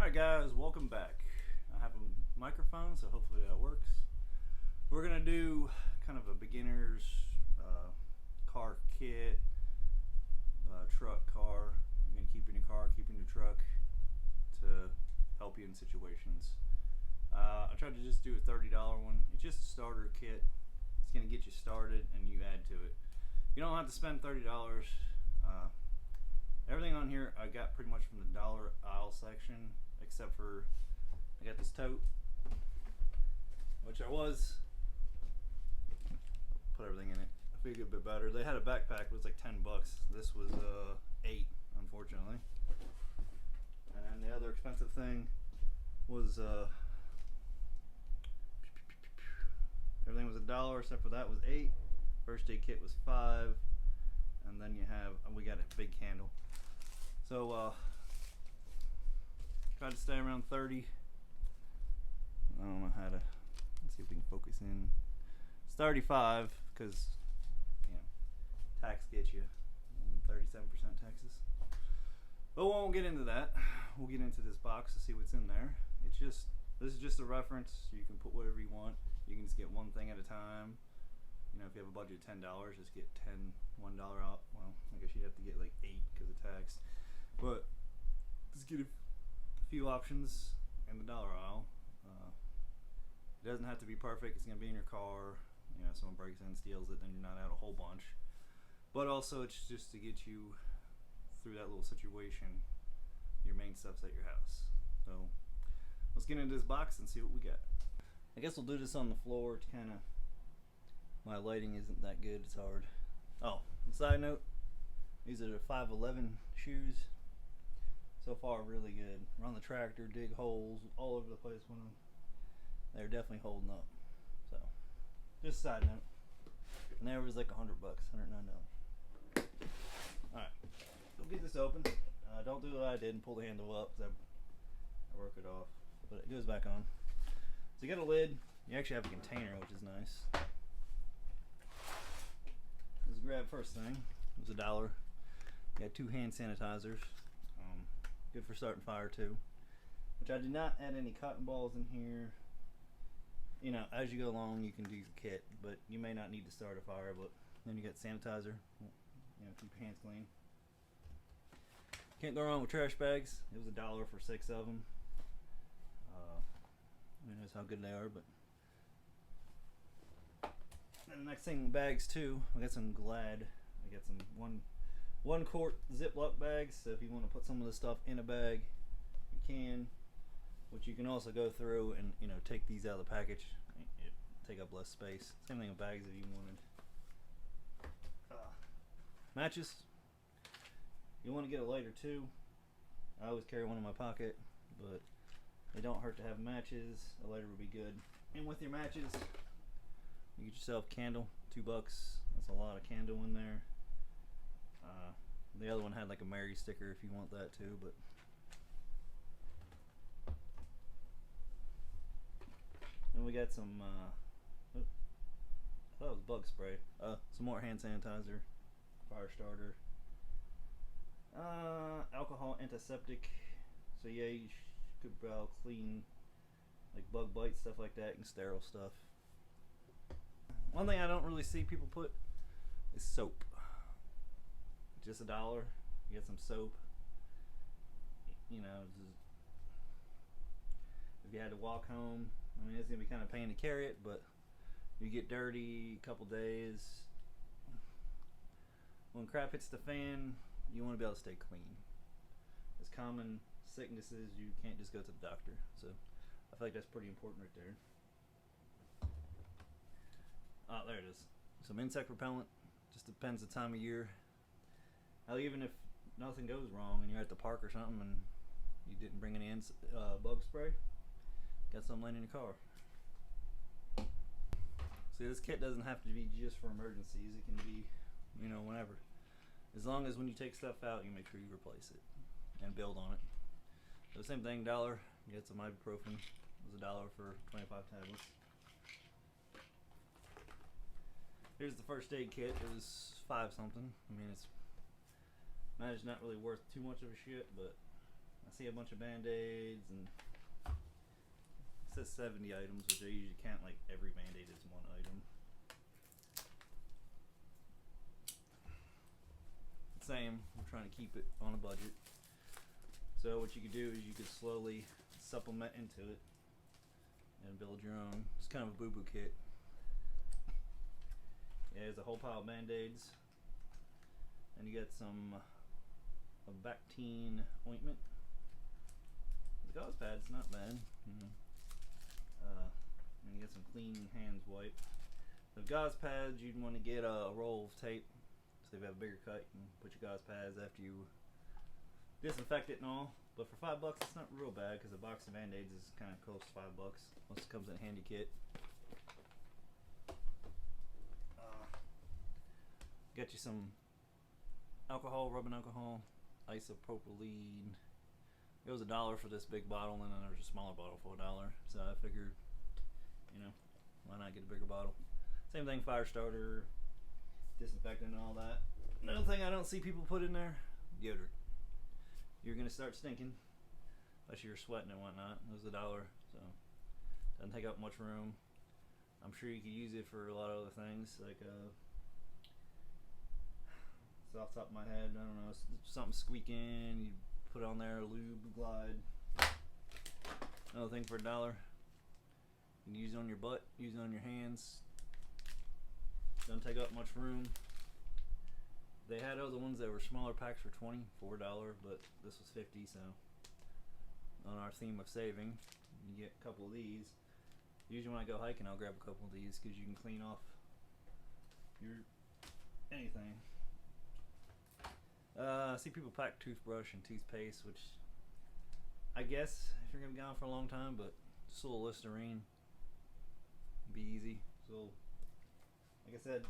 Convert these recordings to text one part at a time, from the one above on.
Alright guys, welcome back. I have a microphone, so hopefully that works. We're going to do kind of a beginner's car kit, truck car. You're going to keep in your car, keep in your truck to help you in situations. I tried to just do a $30 one. It's just a starter kit. It's going to get you started and you add to it. You don't have to spend $30. Everything on here I got pretty much from the dollar aisle section, except for I got this tote, which I was put everything in it. I figured a bit better. They had a backpack, it was like $10. This was $8, unfortunately. And then the other expensive thing was everything was $1, except for that was $8. First aid kit was $5, and then you have we got a big candle. So try to stay around 30. I don't know how to. Let's see if we can focus in. It's 35 because tax gets you 37% taxes. But we won't get into that. We'll get into this box to see what's in there. This is just a reference. You can put whatever you want. You can just get one thing at a time. If you have a budget of $10, just get $1 out. Well, I guess you'd have to get like 8 because of tax. But just get a few options in the dollar aisle. It doesn't have to be perfect. It's gonna be in your car. Someone breaks in, steals it, then you're not out a whole bunch. But also, it's just to get you through that little situation. Your main stuff's at your house. So let's get into this box and see what we got. I guess we'll do this on the floor to kind of. My lighting isn't that good. It's hard. Oh, side note. These are the 511 shoes. So far, really good. Run the tractor, dig holes all over the place with them. They're definitely holding up. So, just a side note. And there was like $100, $109. Alright, we'll get this open. Don't do what I did and pull the handle up, because I work it off. But it goes back on. So you got a lid. You actually have a container, which is nice. Let's grab first thing. It was $1. You got 2 hand sanitizers. Good for starting fire too. Which I did not add any cotton balls in here. As you go along, you can do the kit, but you may not need to start a fire. But then you got sanitizer. Keep your hands clean. Can't go wrong with trash bags. It was $1 for 6 of them. Who knows how good they are, but. And the next thing, bags too. I got some Glad. I got some one quart Ziploc bags. So if you want to put some of the stuff in a bag, you can. Which you can also go through and take these out of the package. It take up less space. Same thing with bags if you wanted. Matches. You want to get a lighter too. I always carry one in my pocket, but they don't hurt to have matches. A lighter would be good. And with your matches. You get yourself a candle, $2. That's a lot of candle in there. The other one had like a Mary sticker if you want that too, but then we got some I thought it was bug spray. Some more hand sanitizer, fire starter, alcohol antiseptic. So yeah, you could clean like bug bites, stuff like that, and sterile stuff. One thing I don't really see people put is soap. Just $1. You get some soap. If you had to walk home, it's gonna be kind of a pain to carry it, but you get dirty a couple days. When crap hits the fan, you want to be able to stay clean. As common sicknesses, you can't just go to the doctor. So I feel like that's pretty important right there. Oh, there it is. Some insect repellent. Just depends the time of year. Hell, even if nothing goes wrong and you're at the park or something and you didn't bring any bug spray, got some laying in your car. See, this kit doesn't have to be just for emergencies. It can be, whenever. As long as when you take stuff out, you make sure you replace it and build on it. So same thing, $1. You get some ibuprofen. It was $1 for 25 tablets. Here's the first aid kit. It was 5 something. It's not really worth too much of a shit, but I see a bunch of Band-Aids, and it says 70 items, which I usually count like every Band-Aid as one item. Same, I'm trying to keep it on a budget. So what you could do is you could slowly supplement into it and build your own. It's kind of a boo-boo kit. Yeah, there's a whole pile of Band-Aids, and you got some Bactine ointment. The gauze pad's not bad. And you get some clean hands wipe. The gauze pads, you'd want to get a roll of tape, so if you have a bigger cut, you can put your gauze pads after you disinfect it and all. But for $5, it's not real bad, because a box of Band-Aids is kind of close to $5 once it comes in a handy kit. Get you some alcohol, rubbing alcohol, isopropylene. It was $1 for this big bottle, and then there's a smaller bottle for $1. So I figured, you know, why not get a bigger bottle? Same thing, fire starter, disinfectant, and all that. Another thing I don't see people put in there: deodorant. You're gonna start stinking, unless you're sweating and whatnot. It was $1, so doesn't take up much room. I'm sure you could use it for a lot of other things, like it's off the top of my head, I don't know, something squeaking, you put on there, lube, glide. Another thing for $1. You can use it on your butt, use it on your hands. Doesn't take up much room. They had other ones that were smaller packs for $4, but this was $50, so on our theme of saving, you get a couple of these. Usually when I go hiking, I'll grab a couple of these, because you can clean off your anything. I see people pack toothbrush and toothpaste, which I guess if you're gonna be gone for a long time, but just a little Listerine, be easy. So, like I said,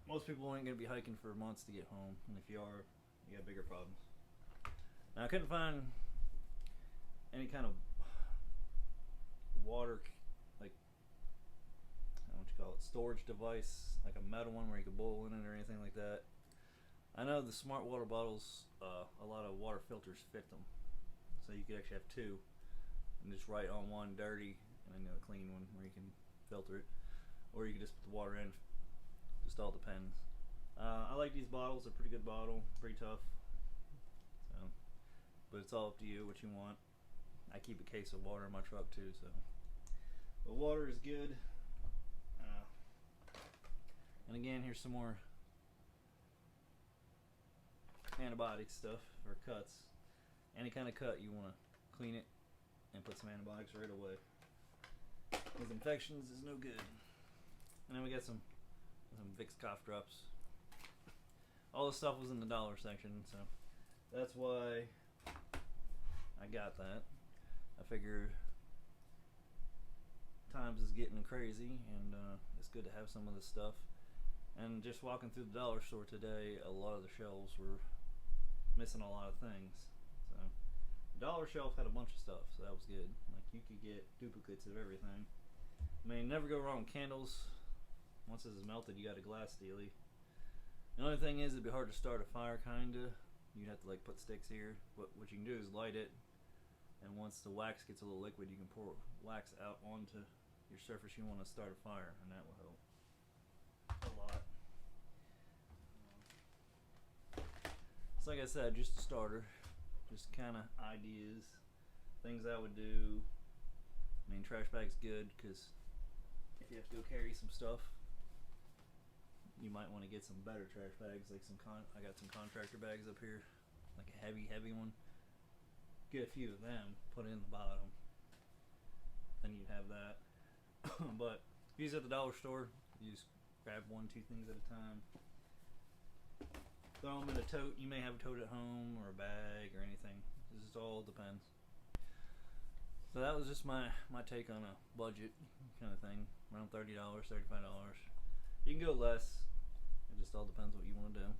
most people ain't gonna be hiking for months to get home, and if you are, you got bigger problems. Now, I couldn't find any kind of water, like, I don't know what you call it, storage device, like a metal one where you could boil in it or anything like that. I know the smart water bottles, a lot of water filters fit them, so you could actually have two, and just write on one dirty, and then a clean one where you can filter it, or you can just put the water in. Just all depends. I like these bottles. They're a pretty good bottle, pretty tough. So, but it's all up to you what you want. I keep a case of water in my truck too, so. But water is good. And again, here's some more antibiotic stuff for cuts. Any kind of cut, you want to clean it and put some antibiotics right away, because infections is no good. And then we got some Vicks cough drops. All this stuff was in the dollar section, so that's why I got that. I figured times is getting crazy, and it's good to have some of this stuff. And just walking through the dollar store today, a lot of the shelves were missing a lot of things. So the dollar shelf had a bunch of stuff, so that was good. Like, you could get duplicates of everything. I mean, never go wrong with candles. Once this is melted, you got a glass steely. The only thing is, it'd be hard to start a fire, kinda. You'd have to like put sticks here. But what you can do is light it, and once the wax gets a little liquid, you can pour wax out onto your surface you want to start a fire, and that will help a lot. So like I said, just a starter, just kind of ideas, things I would do. I mean, trash bag's good, because if you have to go carry some stuff, you might want to get some better trash bags, like I got some contractor bags up here, like a heavy one. Get a few of them, put it in the bottom, then you'd have that. But if you use at the dollar store, you just grab 1-2 things at a time, throw them in a tote. You may have a tote at home or a bag or anything. This just all depends. So that was just my take on a budget kind of thing, around $30, $35. You can go less. It just all depends what you want to do.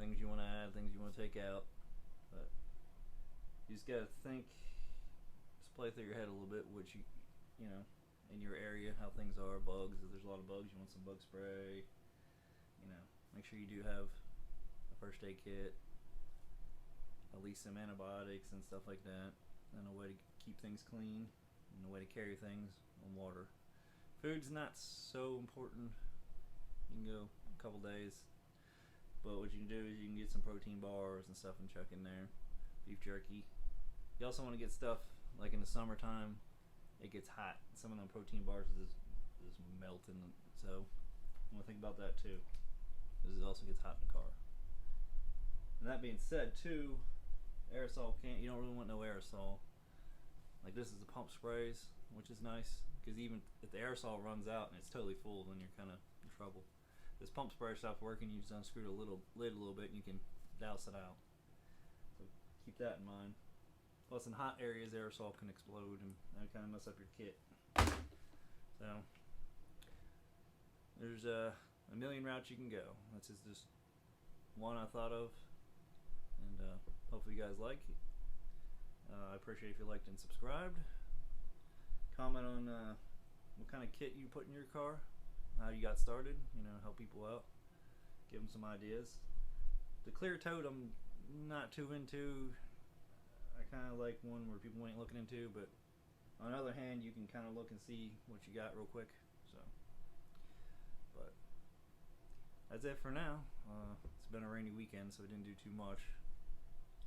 Things you want to add, things you want to take out. But you just gotta think, just play through your head a little bit, which you know, in your area, how things are. Bugs, if there's a lot of bugs, you want some bug spray. You know, make sure you do have a first aid kit. at least some antibiotics and stuff like that, and a way to keep things clean, and a way to carry things on water. Food's not so important. You can go a couple days, but what you can do is you can get some protein bars and stuff and chuck in there. Beef jerky. You also want to get stuff like in the summertime. It gets hot. Some of them protein bars is melting. So you want to think about that too, because it also gets hot in the car. And that being said, too, aerosol can't. You don't really want no aerosol. Like this is the pump sprays, which is nice, because even if the aerosol runs out and it's totally full, then you're kind of in trouble. This pump spray stops working. You just unscrew the lid a little bit, and you can douse it out. So keep that in mind. Plus, in hot areas, aerosol can explode and that kind of mess up your kit. So there's a million routes you can go. That's just one I thought of, and hopefully you guys like it. I appreciate if you liked and subscribed. Comment on what kind of kit you put in your car, how you got started. Help people out, give them some ideas. The clear tote I'm not too into. I kind of like one where people ain't looking into, but on the other hand, you can kind of look and see what you got real quick. So, but that's it for now. It's been a rainy weekend, so I didn't do too much.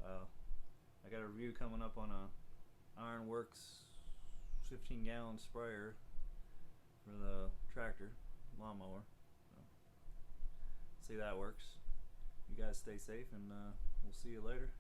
I got a review coming up on a Ironworks 15-gallon sprayer for the tractor lawnmower. So, see how that works. You guys stay safe, and we'll see you later.